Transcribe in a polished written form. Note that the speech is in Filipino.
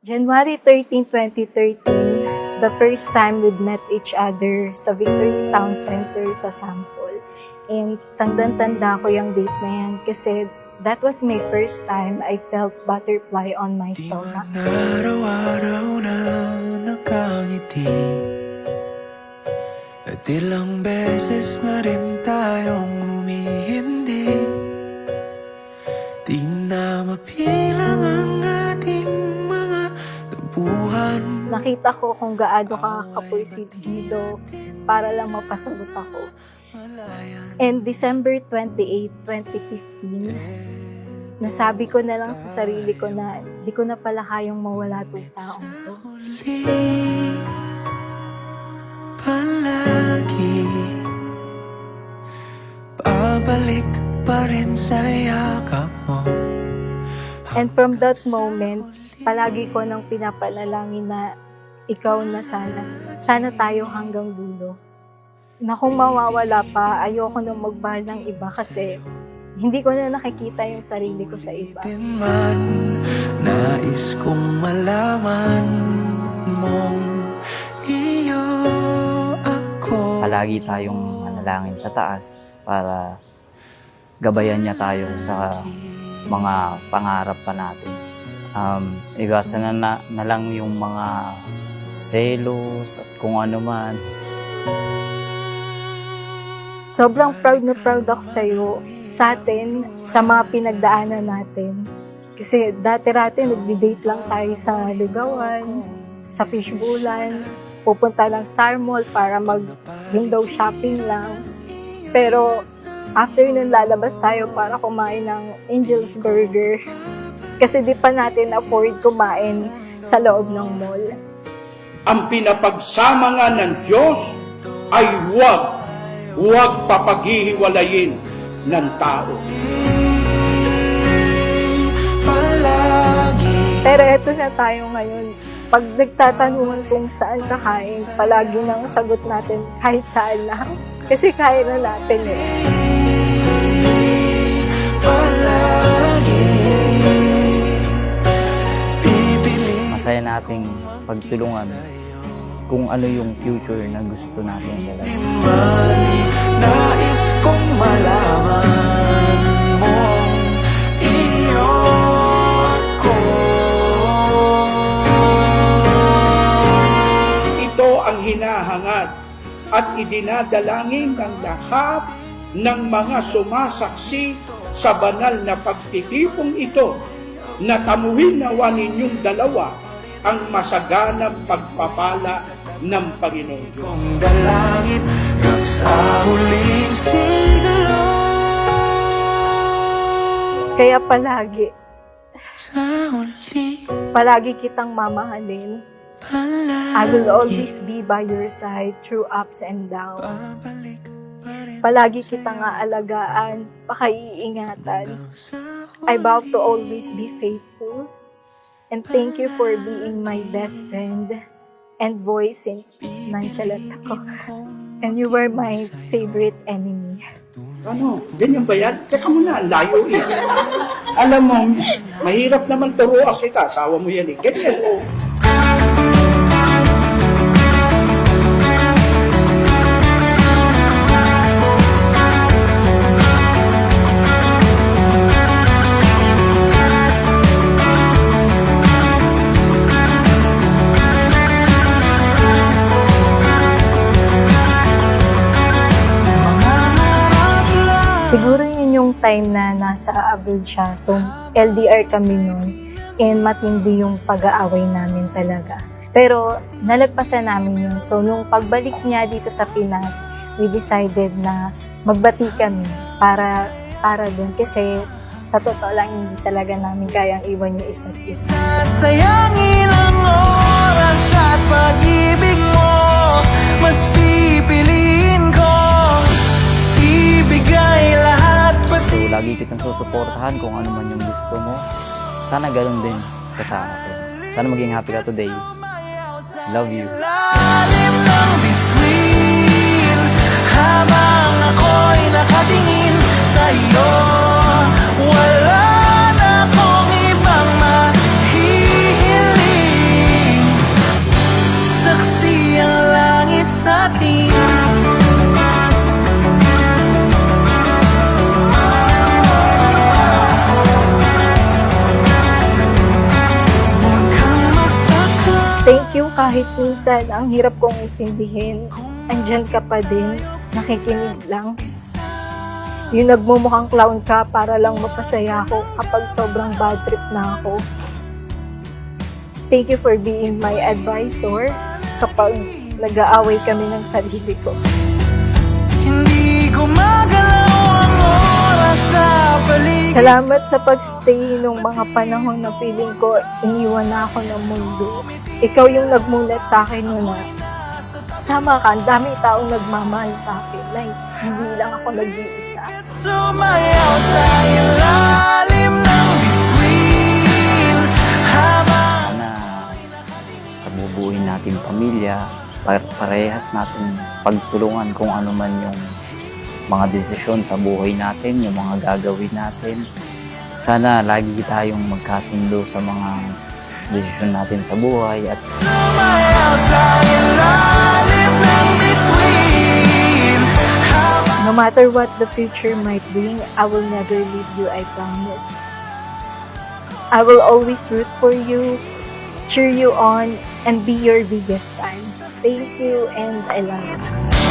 January 13, 2013, the first time we met each other sa Victory Town Center sa Sampol. And tandang-tanda ko yung date na yan kasi that was my first time I felt butterfly on my stomach. Di man araw-araw na nakangiti, at ilang beses na rin tayong humihindi. Di na mapilang ang ating mga tabuhan. Nakita ko kung gaano ka kapursitido para lang mapasagot ako. And December 28, 2015, nasabi ko na lang sa sarili ko na di ko na pala kayang mawala itong taong to. Palagi babalik pa rin sa yakap mo. And from that moment, palagi ko nang pinapanalangin na ikaw na sana. Sana tayo hanggang dulo. Na kung mawawala pa, ayoko nang magmahal ng iba kasi hindi ko na nakikita yung sarili ko sa iba. Din man, nais kong malaman mong iyo ako. Palagi tayong manalangin sa taas para gabayan niya tayo sa mga pangarap pa natin. Iwasan na lang yung mga selos at kung ano man. Sobrang proud na proud ako sa'yo, sa atin, sa mga pinagdaanan natin. Kasi dati-rati nagdi-date lang tayo sa Ligawan, sa Fishbowlan, pupunta lang Star Mall para mag-window shopping lang. Pero after nun lalabas tayo para kumain ng Angel's Burger. Kasi di pa natin afford kumain sa loob ng mall. Ang pinapagsama nga ng Diyos ay huwag papaghihiwalayin ng tao. Pero eto na tayo ngayon. Pag nagtatanungan kung saan kakain, palagi nang sagot natin kahit saan lang. Kasi kaya na natin eh. Masaya nating pagtulungan kung ano yung future na gusto natin talaga. Nais kong malaman mong iyo ako. Ito ang hinahangad at idinadalangin ng lahat ng mga sumasaksi sa banal na pagtitipong ito na tamuhin nawa ninyong dalawa ang masaganang pagpapala ng Panginoon Diyos. Kung dalangin ng sa huling siglo. Kaya palagi Sa huli kitang mamahalin. palagi I will always be by your side through ups and downs. babalik pa rin Palagi kitang aalagaan, pakaiingatan. I vow to always be faithful. And thank you for being my best friend and voice since nonchalant ako. And you were my favorite enemy. Ano? Ganyan ba yan? Teka muna, layo eh. Alam mo, mahirap naman turuan kita. Asawa mo yan eh. Ganyan o. Siguro yun yung time na nasa abroad siya. So, LDR kami noon. And matindi yung pag-aaway namin talaga. Pero, nalagpasan namin yun. So, nung pagbalik niya dito sa Pinas, we decided na magbati kami para dun. Kasi, sa totoo lang, hindi talaga namin kayang iwan yung isa't isa. Sayangin ang oras at pag-ibig mo. Mas pipiliin ko ibigay lahat pati. So, lagi kitang susuportahan kung ano man yung gusto mo. Sana ganun din ka sa akin. Sana maging happy ka today. Love you. Lalim ng bituin habang ako'y nakatingin sa iyo. Wala na akong ibang mahihiling. Thank you kahit minsan ang hirap kong intindihin. Andyan ka pa din, nakikinig lang. Yung nagmumukhang clown ka para lang mapasaya ako kapag sobrang bad trip na ako. Thank you for being my advisor kapag nag-aaway kami ng sarili ko. Hindi gumagalaw ang oras sa paligid. Salamat sa pagstay nung mga panahon na feeling ko iniwan na ako ng mundo. Ikaw yung nagmulat sa akin noon na tama ka, ang daming taong nagmamahal sa akin. Like, hindi lang ako nag-iisa. Sumayaw sa ilalim ng bituin habang Sana sa bubuin nating pamilya, parehas natin pagtulungan kung ano man yung mga desisyon sa buhay natin, yung mga gagawin natin. Sana lagi tayong magkasundo sa mga desisyon natin sa buhay at sumayaw sa ilalim ng bituin habang No matter what the future might bring, I will never leave you, I promise. I will always root for you, cheer you on, and be your biggest fan. Thank you, and I love you.